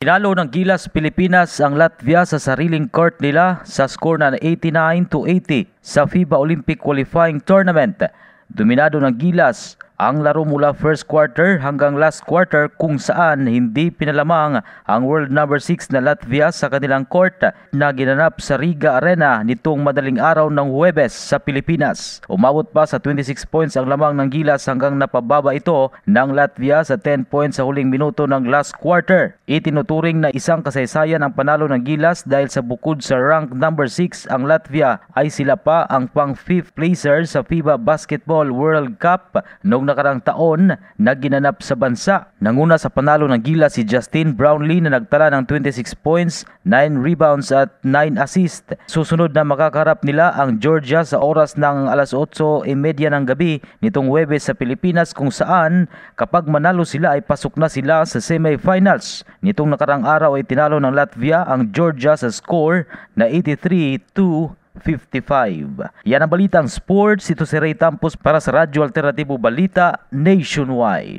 Tinalo ng Gilas Pilipinas ang Latvia sa sariling court nila sa score na 89-80 sa FIBA Olympic Qualifying Tournament. Dominado ng Gilas ang laro mula first quarter hanggang last quarter kung saan hindi pinalamang ang world number 6 na Latvia sa kanilang court na ginanap sa Riga Arena nitong madaling araw ng Huwebes sa Pilipinas. Umabot pa sa 26 points ang lamang ng Gilas hanggang napababa ito ng Latvia sa 10 points sa huling minuto ng last quarter. Itinuturing na isang kasaysayan ang panalo ng Gilas dahil sa bukod sa rank number 6 ang Latvia ay sila pa ang pang 5th placer sa FIBA Basketball World Cup noong nakarang taon na ginanap sa bansa. Nanguna sa panalo ng Gilas si Justin Brownlee na nagtala ng 26 points, 9 rebounds at 9 assists. Susunod na makakaharap nila ang Georgia sa oras ng alas 8:30 ng gabi nitong Huwebes sa Pilipinas kung saan kapag manalo sila ay pasok na sila sa semifinals. Nitong nakarang araw ay tinalo ng Latvia ang Georgia sa score na 83-55. Yan ang balitang sports. Ito si Ray Tampos para sa Radyo Alternatibo Balita Nationwide.